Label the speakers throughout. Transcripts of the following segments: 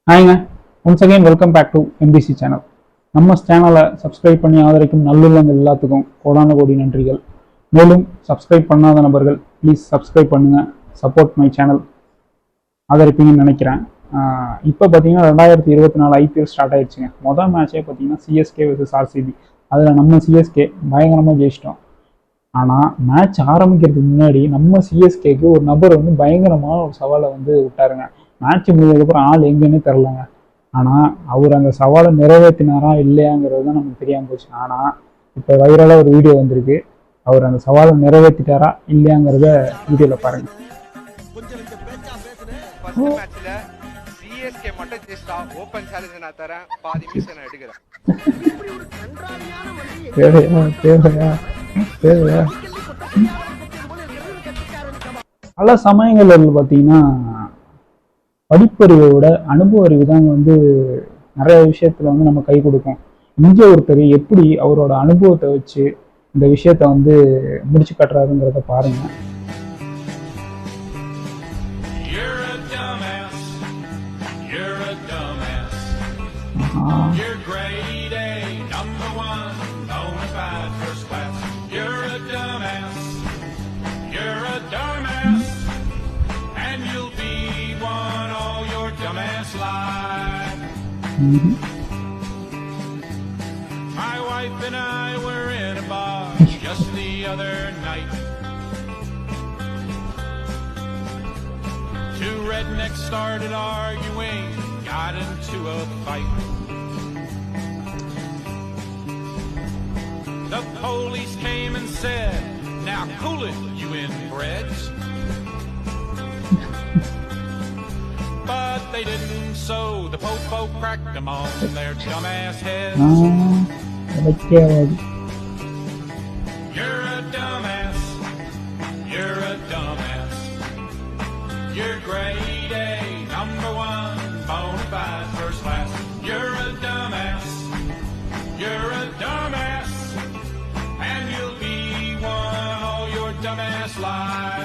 Speaker 1: ஹாய்ங்க, once again welcome back to MBC channel. நம்ம சேனலை subscribe பண்ணி ஆதரிக்கும் நல்லுள்ளங்கள் எல்லாத்துக்கும் கோடான கோடி நன்றிகள். மேலும் சப்ஸ்கிரைப் பண்ணாத நபர்கள் ப்ளீஸ் சப்ஸ்கிரைப் பண்ணுங்கள், சப்போர்ட் மை சேனல், ஆதரிப்பீங்கன்னு நினைக்கிறேன். இப்போ பார்த்தீங்கன்னா 2024 ஐபிஎல் ஸ்டார்ட் ஆயிடுச்சுங்க. மொதல் மேட்சே பார்த்தீங்கன்னா சிஎஸ்கே vs ஆர்சிபி. அதில் நம்ம சிஎஸ்கே பயங்கரமாக ஜெயிச்சிட்டோம். ஆனால் மேட்ச் ஆரம்பிக்கிறதுக்கு முன்னாடி நம்ம சிஎஸ்கேக்கு ஒரு நபர் வந்து பயங்கரமான ஒரு சவாலை வந்து விட்டாருங்க. மேட்ச் முடிஞ்சதுக்கப்புறம் ஆள் எங்கன்னு தெரிலங்க. ஆனால் அவர் அந்த சவாலை நிறைவேற்றினாரா இல்லையாங்கிறது தான் நமக்கு தெரியாமல் போச்சு. ஆனால் இப்போ வைரலாக ஒரு வீடியோ வந்திருக்கு. அவர் அந்த சவாலை நிறைவேற்றிட்டாரா இல்லையாங்கிறத வீடியோவில் பாருங்க. பல சமயங்கள்ல பார்த்தீங்கன்னா படிப்பறிவை விட அனுபவ அறிவு தாங்க வந்து நிறைய விஷயத்துல வந்து நம்ம கை கொடுக்கும். இங்கே ஒருத்தர் எப்படி அவரோட அனுபவத்தை வச்சு இந்த விஷயத்த வந்து முடிச்சு கட்டுறாருங்கிறத பாருங்க.
Speaker 2: My wife and I were in a bar just the other night. Two rednecks started arguing, got into a fight. The police came and said, "Now cool it, you inbreds." But they didn't, so the popo cracked them on their dumbass heads. You're a dumbass, you're a dumbass, you're grade A, #1, bona fide, first class. You're a dumbass, you're a dumbass, and you'll be one all your dumbass life.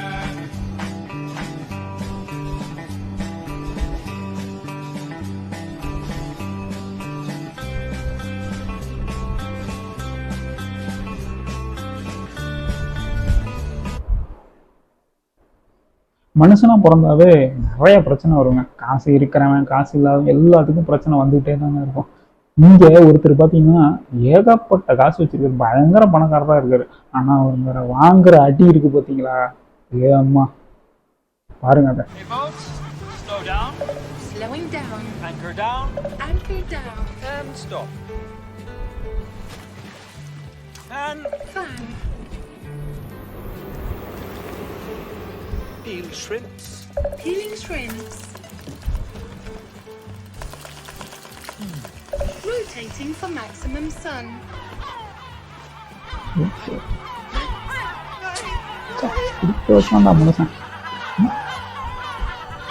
Speaker 1: மனுஷனா பிறந்தாவே நிறைய பிரச்சனை வருங்க. காசு இருக்கிறவன் காசு இல்லாதவன் எல்லாத்துக்கும் பிரச்சனை வந்துகிட்டே தாங்க இருக்கும். இங்க ஒருத்தர் பாத்தீங்கன்னா ஏகப்பட்ட காசு வச்சிருக்காரு, பயங்கர பணக்காரரா இருக்காரு. ஆனா அவங்க வாங்குற அடி இருக்கு பாத்தீங்களா, ஏம்மா பாருங்க அதை.
Speaker 2: Peel shrimps.
Speaker 3: Peeling shrimps. Rotating for maximum sun.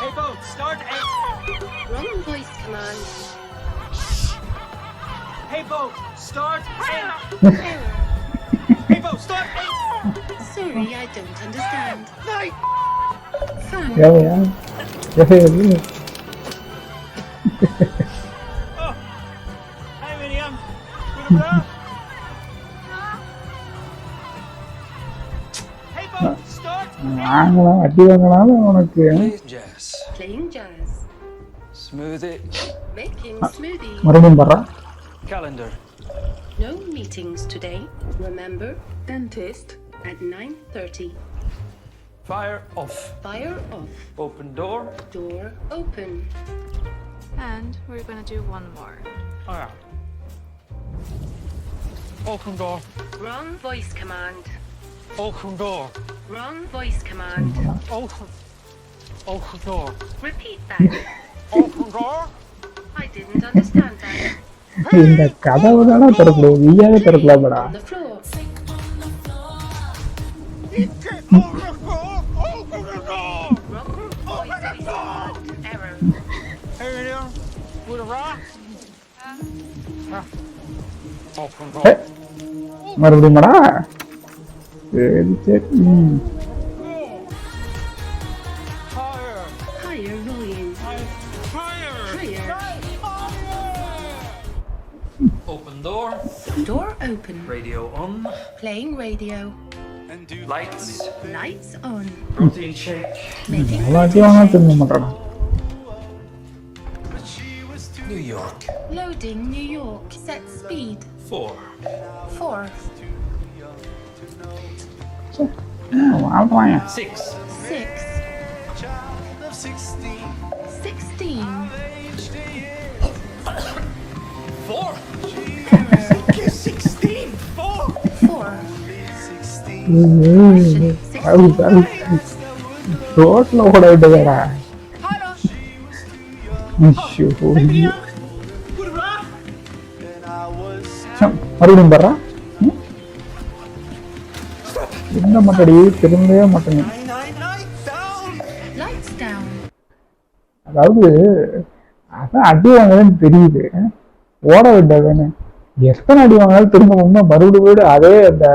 Speaker 2: Hey boat, start A.
Speaker 3: Wrong voice command.
Speaker 2: Hey boat, start A.
Speaker 3: Error.
Speaker 2: Hey boat, start A.
Speaker 3: Sorry, I don't understand. Fun.
Speaker 2: Oh, hi Miriam. Hey boat, start.
Speaker 1: அடி வாங்கினாலும் உனக்கு
Speaker 4: Jazz.
Speaker 3: Playing jazz.
Speaker 4: Smoothie.
Speaker 3: Making smoothie.
Speaker 1: மறுபடியும் பாடுறா.
Speaker 4: Calendar.
Speaker 3: No meetings today. Remember, dentist at 9:30.
Speaker 4: Fire off.
Speaker 3: Fire off.
Speaker 4: Open door.
Speaker 3: Door open.
Speaker 5: And we're gonna do one more.
Speaker 4: Alright. Open door.
Speaker 3: Wrong voice command.
Speaker 4: Open door.
Speaker 3: Wrong voice command.
Speaker 4: Open. Open door.
Speaker 3: Repeat that.
Speaker 4: Open door.
Speaker 3: I didn't understand that.
Speaker 1: இந்த கதவு தானே திறக்கணும், நீயாவே திறக்கலாமடா.
Speaker 3: On the floor.
Speaker 2: Open the door.
Speaker 3: Wrong voice command. Error.
Speaker 2: Hey Miriam, with a rock.
Speaker 4: Open door.
Speaker 1: மறுபடியும்டா. சரி சரி.
Speaker 2: Higher.
Speaker 3: Higher volume.
Speaker 2: Higher.
Speaker 3: Higher.
Speaker 6: Open door.
Speaker 3: Door open.
Speaker 6: Radio on.
Speaker 3: Playing radio.
Speaker 6: Lights.
Speaker 3: Lights on.
Speaker 6: Protein shake.
Speaker 3: Making
Speaker 1: எல்லாத்தையும் வாங்க திரும்ப மாட்டானா.
Speaker 6: New York.
Speaker 3: Loading New York. Set speed.
Speaker 6: 4.
Speaker 3: 4.
Speaker 1: வாழ்றாங்க.
Speaker 6: 6.
Speaker 3: 6. 16.
Speaker 6: 4. 4.
Speaker 3: 4.
Speaker 1: ரோட்ல ஓட விட்டுவேடா. மறுபடியும் பாடுறா. என்ன மாட்டடி திரும்பவே மாட்டேங்க.
Speaker 3: Lights down.
Speaker 1: அதாவது அதான் அடி வாங்கலன்னு தெரியுது, ஓட விட்டாதானே. எத்தனை அடி வாங்கினாலும் திரும்ப உண்மை மறுபடியும் அதே அந்த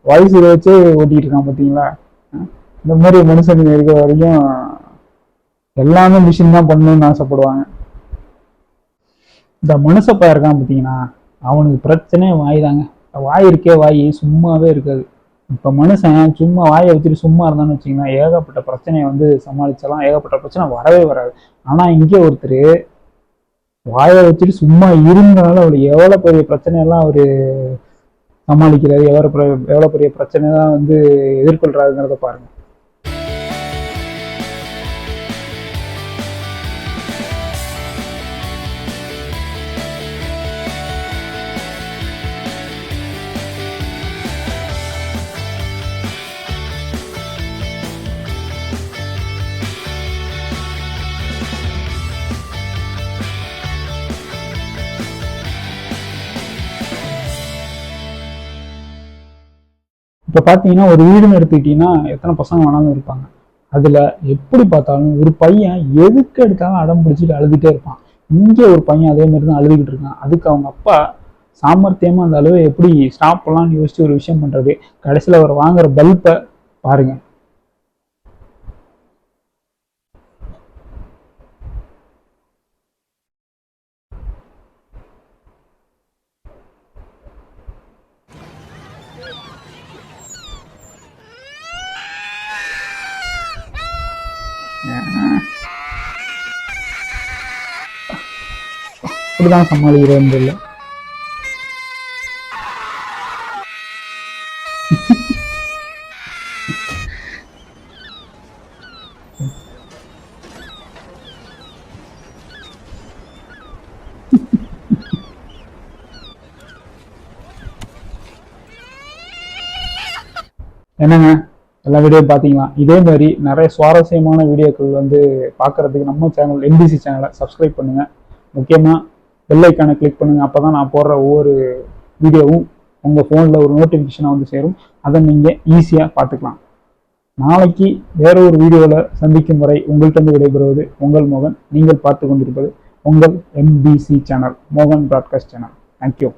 Speaker 1: வாய்ஸ் வச்சே ஓட்டிட்டு இருக்கான் பார்த்தீங்களா. இந்த மாதிரி மனுஷனுங்க இருக்கிற வரைக்கும் எல்லாமே மிஷின் தான் பண்ணணும்னு ஆசைப்படுவாங்க. இந்த மனுஷப்பா இருக்கான் பார்த்தீங்கன்னா, அவனுக்கு பிரச்சனையே வாய் தாங்க. வாய் இருக்கே, வாய் சும்மாவே இருக்காது. இப்போ மனுஷன் சும்மா வாயை வச்சுட்டு சும்மா இருந்தான்னு வச்சிங்கன்னா ஏகப்பட்ட பிரச்சனையை வந்து சமாளிச்சலாம், ஏகப்பட்ட பிரச்சனை வரவே வராது. ஆனால் இங்கே ஒருத்தர் வாயை வச்சுட்டு சும்மா இருந்தனால அவர் எவ்வளோ பெரிய பிரச்சனையெல்லாம் அவர் சமாளிக்கிறாரு, எவ்வளோ பெரிய பிரச்சனை தான் வந்து எதிர்கொள்றாருங்கிறத பாருங்க. இப்போ பார்த்தீங்கன்னா ஒரு வீடுன்னு எடுத்துக்கிட்டீங்கன்னா எத்தனை பசங்க வேணாலும் இருப்பாங்க. அதில் எப்படி பார்த்தாலும் ஒரு பையன் எதுக்கு எடுத்தாலும் அடம் பிடிச்சிட்டு அழுதுகிட்டே இருப்பான். இங்கே ஒரு பையன் அதே மாதிரி தான் அழுதுகிட்டு இருக்கான். அதுக்கு அவங்க அப்பா சாமர்த்தியமாக அந்த அளவு எப்படி ஸ்டாப் பண்ணலாம்னு யோசிச்சு ஒரு விஷயம் பண்ணுறது. கடைசியில் அவர் வாங்குற பல்பை பாருங்க. இப்படிதான் சமாளிக்கிறேன் இல்லை. என்னங்க எல்லா வீடியோ பார்த்தீங்களா? இதே மாதிரி நிறைய சுவாரஸ்யமான வீடியோக்கள் வந்து பார்க்கறதுக்கு நம்ம சேனல் எம்பிசி சேனலை சப்ஸ்கிரைப் பண்ணுங்கள். முக்கியமாக பெல் ஐக்கானை கிளிக் பண்ணுங்கள். அப்போ தான் நான் போடுற ஒவ்வொரு வீடியோவும் உங்கள் ஃபோனில் ஒரு நோட்டிஃபிகேஷனாக வந்து சேரும். அதை நீங்கள் ஈஸியாக பார்த்துக்கலாம். நாளைக்கு வேற ஒரு வீடியோவில் சந்திக்கும் வரை உங்கள்கிட்ட விடைபெறுவது உங்கள் மோகன். நீங்கள் பார்த்து கொண்டிருப்பது உங்கள் எம்பிசி சேனல், மோகன் பிராட்காஸ்ட் சேனல். தேங்க்யூ.